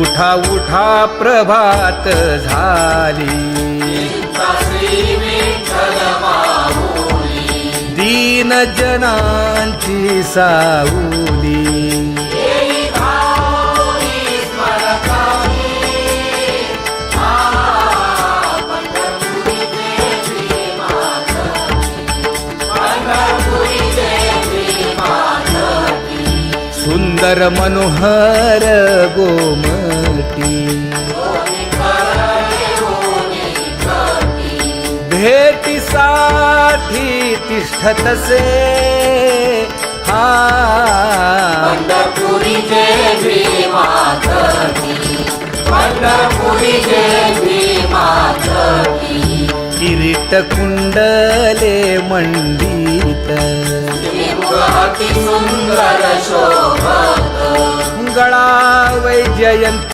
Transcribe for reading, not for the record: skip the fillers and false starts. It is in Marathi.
उठा उठा प्रभात झाली, दीन जनांची सावली. सुंदर मनोहर गोमटी, भेटीसाठी तिष्ठतसे हा. पंढरपुरी जय भीमाता की, पंढरपुरी जय भीमाता की. किरीट कुंडले मंडित, अति सुंदर शोभत, गळा वैजयंती